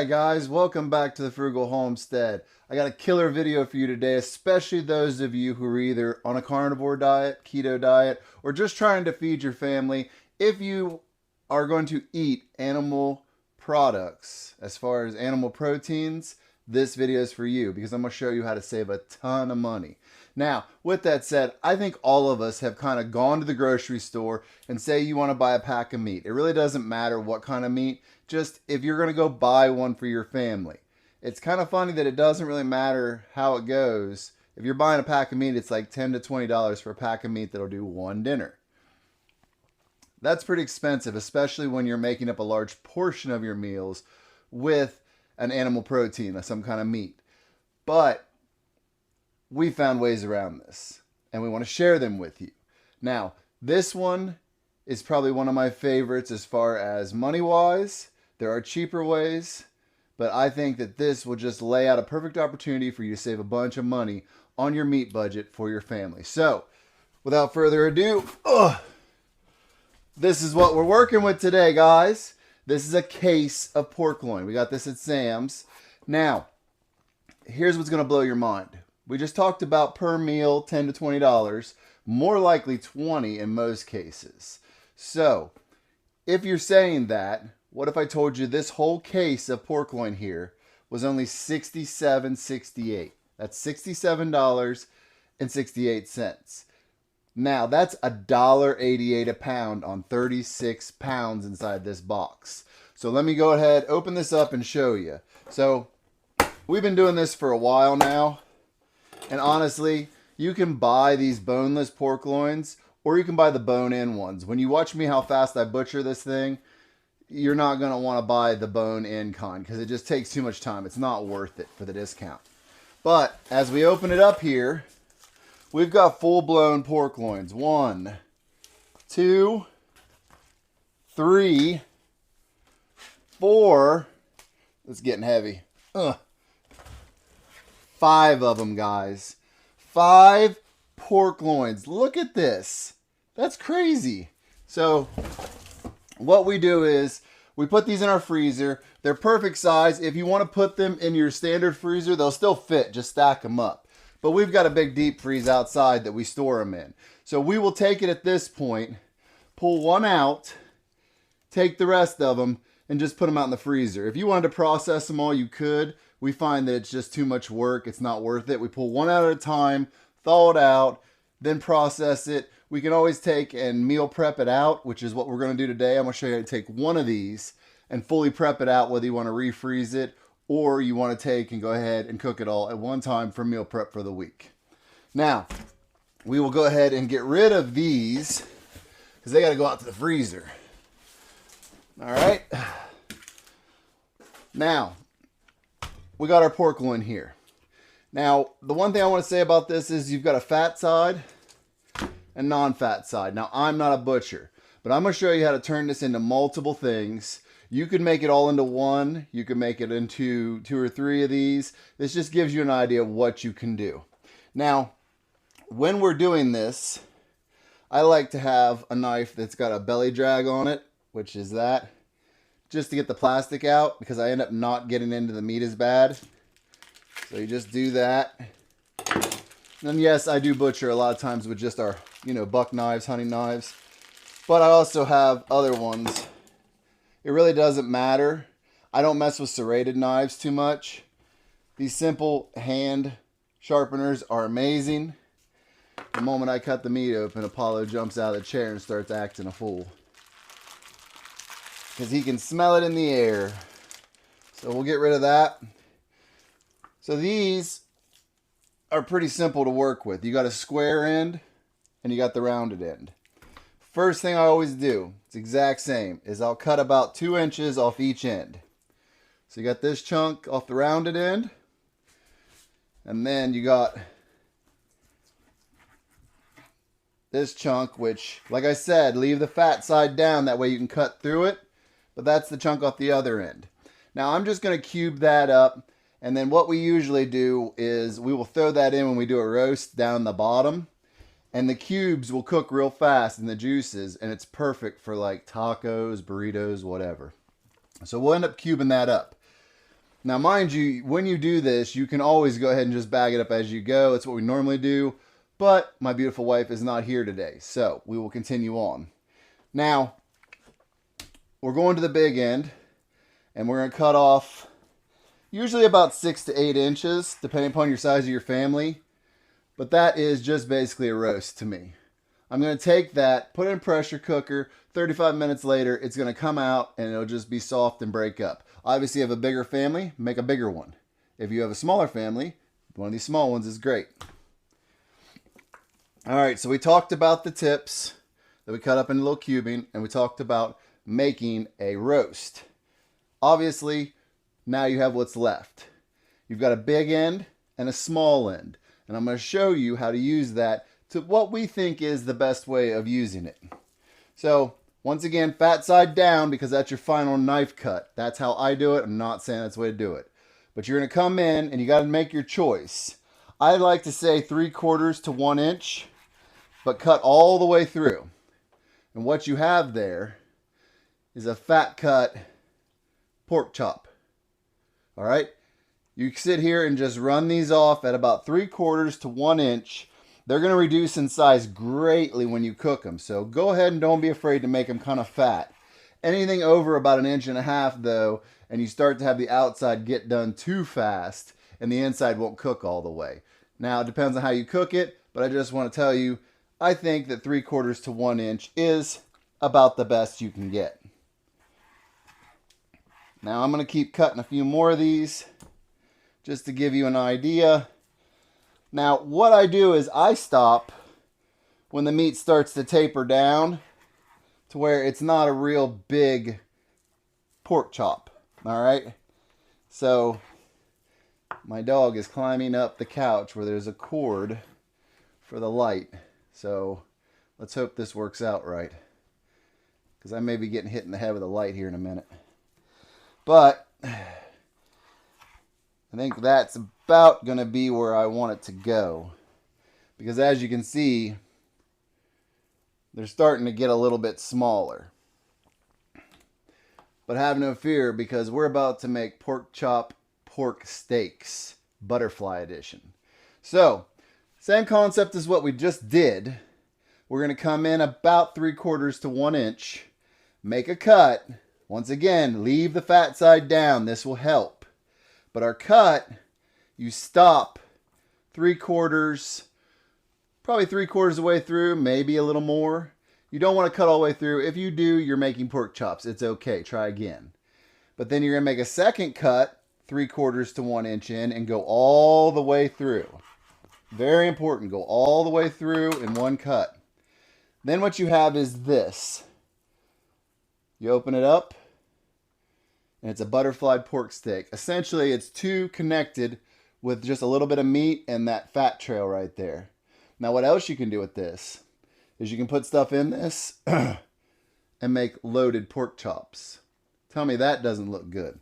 Alright guys, welcome back to the Frugal Homestead. I got a killer video for you today, especially those of you who are either on a carnivore diet, keto diet, or just trying to feed your family. If you are going to eat animal products, as far as animal proteins, this video is for you because I'm going to show you how to save a ton of money. Now, with that said, I think all of us have kind of gone to the grocery store and say you want to buy a pack of meat. It really doesn't matter what kind of meat, just if you're going to go buy one for your family. It's kind of funny that it doesn't really matter how it goes. If you're buying a pack of meat, it's like $10 to $20 for a pack of meat that'll do one dinner. That's pretty expensive, especially when you're making up a large portion of your meals with an animal protein, some kind of meat. But we found ways around this, and we want to share them with you. Now, this one is probably one of my favorites as far as money-wise. There are cheaper ways, but I think that this will just lay out a perfect opportunity for you to save a bunch of money on your meat budget for your family. So, without further ado, this is what we're working with today, guys. This is a case of pork loin. We got this at Sam's. Now, here's what's going to blow your mind. We just talked about per meal, $10 to $20, more likely $20 in most cases. So, if you're saying that, what if I told you this whole case of pork loin here was only $67.68? That's $67.68. Now, that's $1.88 a pound on 36 pounds inside this box. So let me go ahead, open this up and show you. So, we've been doing this for a while now. And honestly, you can buy these boneless pork loins or you can buy the bone-in ones. When you watch me how fast I butcher this thing, you're not going to want to buy the bone-in kind because it just takes too much time. It's not worth it for the discount. But as we open it up here, we've got full-blown pork loins. 1, 2, 3, 4. It's getting heavy. 5 of them, guys. 5 pork loins. Look at this. That's crazy. So, what we do is we put these in our freezer. They're perfect size. If you want to put them in your standard freezer, they'll still fit. Just stack them up. But we've got a big deep freeze outside that we store them in. So we will take it at this point, pull one out, take the rest of them, and just put them out in the freezer. If you wanted to process them all, you could. We find that it's just too much work. It's not worth it. We pull one out at a time, thaw it out, then process it. We can always take and meal prep it out, which is what we're going to do today. I'm going to show you how to take one of these and fully prep it out, whether you want to refreeze it or you want to take and go ahead and cook it all at one time for meal prep for the week. Now, we will go ahead and get rid of these because they got to go out to the freezer. All right. Now, we got our pork loin here. Now, the one thing I want to say about this is you've got a fat side and non-fat side. Now, I'm not a butcher, but I'm going to show you how to turn this into multiple things. You could make it all into one. You could make it into 2 or 3 of these. This just gives you an idea of what you can do. Now, when we're doing this, I like to have a knife that's got a belly drag on it, which is that, just to get the plastic out because I end up not getting into the meat as bad. So you just do that. And yes, I do butcher a lot of times with just our, buck knives, hunting knives. But I also have other ones. It really doesn't matter. I don't mess with serrated knives too much. These simple hand sharpeners are amazing. The moment I cut the meat open, Apollo jumps out of the chair and starts acting a fool. Because he can smell it in the air. So we'll get rid of that. So these are pretty simple to work with. You got a square end and you got the rounded end. First thing I always do, it's the exact same, is I'll cut about 2 inches off each end. So you got this chunk off the rounded end. And then you got this chunk, which, like I said, leave the fat side down. That way you can cut through it. But that's the chunk off the other end. Now I'm just going to cube that up. And then what we usually do is we will throw that in when we do a roast down the bottom. And the cubes will cook real fast in the juices. And it's perfect for like tacos, burritos, whatever. So we'll end up cubing that up. Now, mind you, when you do this, you can always go ahead and just bag it up as you go. It's what we normally do. But my beautiful wife is not here today, so we will continue on. Now, we're going to the big end, and we're going to cut off usually about 6 to 8 inches, depending upon your size of your family. But that is just basically a roast to me. I'm going to take that, put it in a pressure cooker. 35 minutes later, it's going to come out and it'll just be soft and break up. Obviously, if you have a bigger family, make a bigger one. If you have a smaller family, one of these small ones is great. All right, so we talked about the tips that we cut up in little cubing, and we talked about making a roast. Obviously, now you have what's left. You've got a big end and a small end, and I'm going to show you how to use that to what we think is the best way of using it. So, once again, fat side down because that's your final knife cut. That's how I do it. I'm not saying that's the way to do it. But you're going to come in and you got to make your choice. I like to say 3/4 to 1 inch, but cut all the way through. And what you have there is a fat cut pork chop. All right? You sit here and just run these off at about 3/4 to 1 inch. They're going to reduce in size greatly when you cook them. So go ahead and don't be afraid to make them kind of fat. Anything over about 1.5 inches though, and you start to have the outside get done too fast and the inside won't cook all the way. Now it depends on how you cook it, but I just want to tell you, I think that 3/4 to 1 inch is about the best you can get. Now I'm going to keep cutting a few more of these just to give you an idea. Now, what I do is I stop when the meat starts to taper down to where it's not a real big pork chop. All right? So, my dog is climbing up the couch where there's a cord for the light. So, let's hope this works out right, because I may be getting hit in the head with a light here in a minute. But I think that's about going to be where I want it to go. Because as you can see, they're starting to get a little bit smaller. But have no fear, because we're about to make pork chop pork steaks, butterfly edition. So, same concept as what we just did. We're going to come in about 3/4 to 1 inch, make a cut. Once again, leave the fat side down. This will help. But our cut, you stop 3/4, probably 3/4 of the way through, maybe a little more. You don't want to cut all the way through. If you do, you're making pork chops. It's okay. Try again. But then you're going to make a second cut, 3/4 to 1 inch in, and go all the way through. Very important. Go all the way through in one cut. Then what you have is this. You open it up, and it's a butterfly pork steak. Essentially, it's two connected with just a little bit of meat and that fat trail right there. Now, what else you can do with this is you can put stuff in this and make loaded pork chops. Tell me that doesn't look good.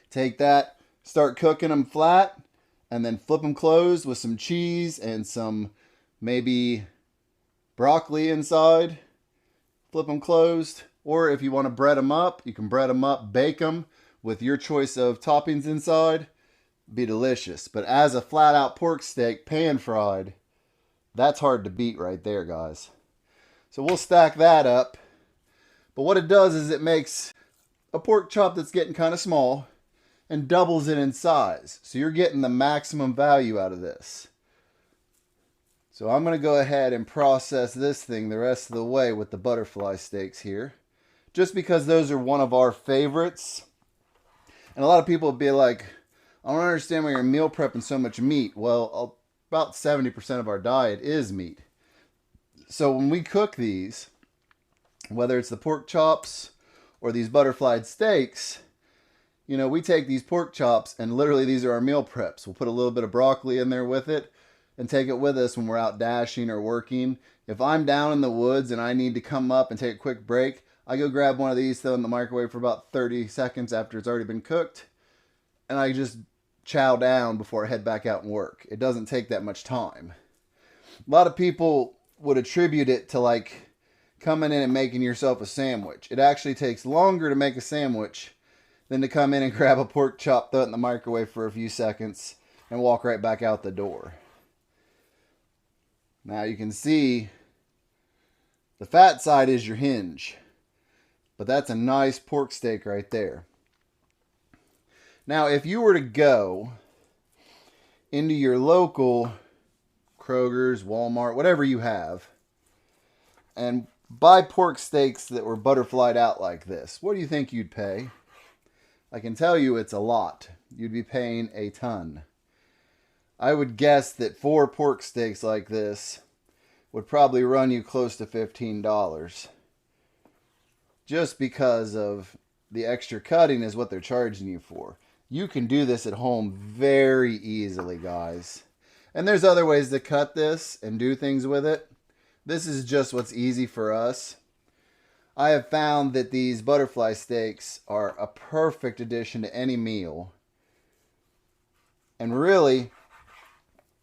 Take that, start cooking them flat, and then flip them closed with some cheese and some maybe broccoli inside. Flip them closed. Or if you want to bread them up, you can bread them up, bake them with your choice of toppings inside. Be delicious. But as a flat out pork steak, pan fried, that's hard to beat right there, guys. So we'll stack that up. But what it does is it makes a pork chop that's getting kind of small and doubles it in size. So you're getting the maximum value out of this. So I'm going to go ahead and process this thing the rest of the way with the butterfly steaks here. Just because those are one of our favorites. And a lot of people will be like, I don't understand why you're meal prepping so much meat. Well, about 70% of our diet is meat. So when we cook these, whether it's the pork chops or these butterfly steaks, you know, we take these pork chops and literally these are our meal preps. We'll put a little bit of broccoli in there with it and take it with us when we're out dashing or working. If I'm down in the woods and I need to come up and take a quick break, I go grab one of these, throw in the microwave for about 30 seconds after it's already been cooked, and I just chow down before I head back out and work. It doesn't take that much time. A lot of people would attribute it to like coming in and making yourself a sandwich. It actually takes longer to make a sandwich than to come in and grab a pork chop, throw it in the microwave for a few seconds, and walk right back out the door. Now you can see the fat side is your hinge, but that's a nice pork steak right there. Now, if you were to go into your local Kroger's, Walmart, whatever you have, and buy pork steaks that were butterflied out like this, what do you think you'd pay? I can tell you it's a lot. You'd be paying a ton. I would guess that 4 pork steaks like this would probably run you close to $15. Just because of the extra cutting is what they're charging you for. You can do this at home very easily, guys. And there's other ways to cut this and do things with it. This is just what's easy for us. I have found that these butterfly steaks are a perfect addition to any meal. And really,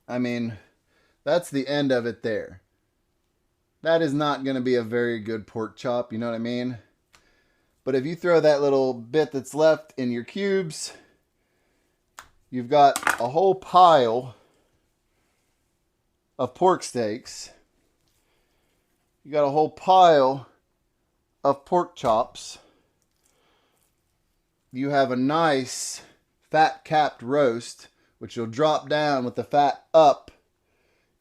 I mean, that's the end of it there. That is not going to be a very good pork chop, you know what I mean? But if you throw that little bit that's left in your cubes, you've got a whole pile of pork steaks. You got a whole pile of pork chops. You have a nice fat-capped roast, which will drop down with the fat up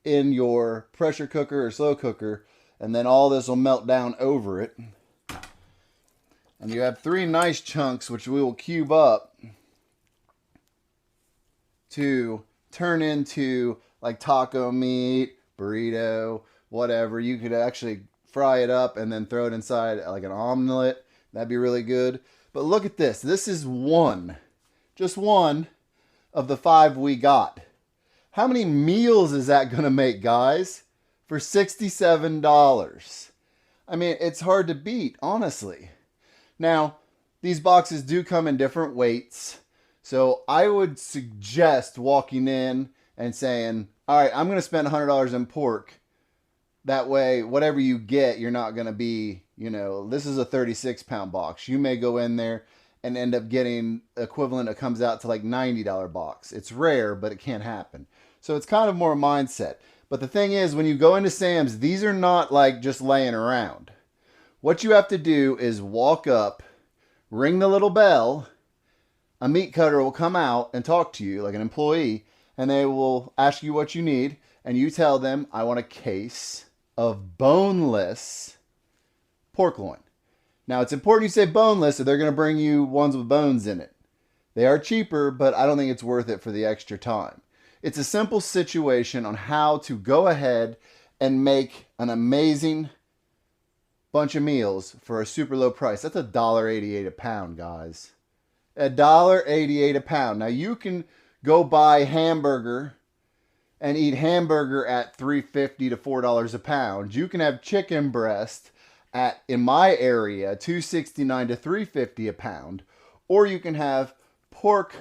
in your pressure cooker or slow cooker, and then all this will melt down over it. And you have 3 nice chunks, which we will cube up to turn into like taco meat, burrito, whatever. You could actually fry it up and then throw it inside like an omelet. That'd be really good. But look at this. This is one, just one of the 5 we got. How many meals is that going to make, guys? For $67. I mean, it's hard to beat, honestly. Now, these boxes do come in different weights. So I would suggest walking in and saying, all right, I'm going to spend $100 in pork. That way, whatever you get, you're not going to be, you know, this is a 36-pound box. You may go in there and end up getting equivalent that comes out to like $90 box. It's rare, but it can happen. So it's kind of more mindset. But the thing is, when you go into Sam's, these are not like just laying around. What you have to do is walk up, ring the little bell, a meat cutter will come out and talk to you like an employee, and they will ask you what you need, and you tell them, I want a case of boneless pork loin. Now, it's important you say boneless, or they're going to bring you ones with bones in it. They are cheaper, but I don't think it's worth it for the extra time. It's a simple situation on how to go ahead and make an amazing bunch of meals for a super low price. That's $1.88 a pound, guys. $1.88 a pound. Now, you can go buy hamburger and eat hamburger at $3.50 to $4 a pound. You can have chicken breast at, in my area, $2.69 to $3.50 a pound. Or you can have pork,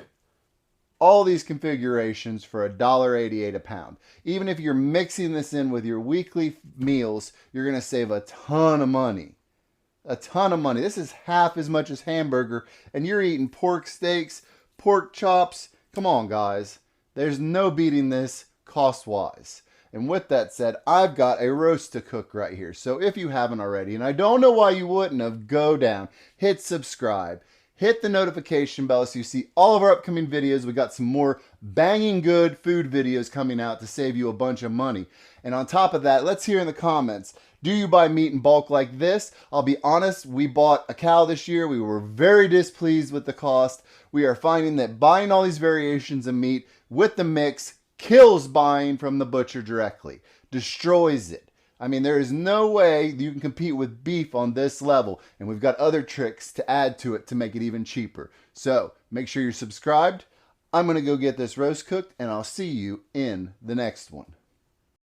all these configurations for $1.88 a pound. Even if you're mixing this in with your weekly meals, you're going to save a ton of money. A ton of money. This is half as much as hamburger, and you're eating pork steaks, pork chops. Come on, guys. There's no beating this cost-wise. And with that said, I've got a roast to cook right here. So if you haven't already, and I don't know why you wouldn't have, go down, hit subscribe, hit the notification bell so you see all of our upcoming videos. We got some more banging good food videos coming out to save you a bunch of money. And on top of that, let's hear in the comments, do you buy meat in bulk like this? I'll be honest, we bought a cow this year. We were very displeased with the cost. We are finding that buying all these variations of meat with the mix kills buying from the butcher directly, destroys it. I mean, there is no way you can compete with beef on this level. And we've got other tricks to add to it to make it even cheaper. So make sure you're subscribed. I'm going to go get this roast cooked, and I'll see you in the next one.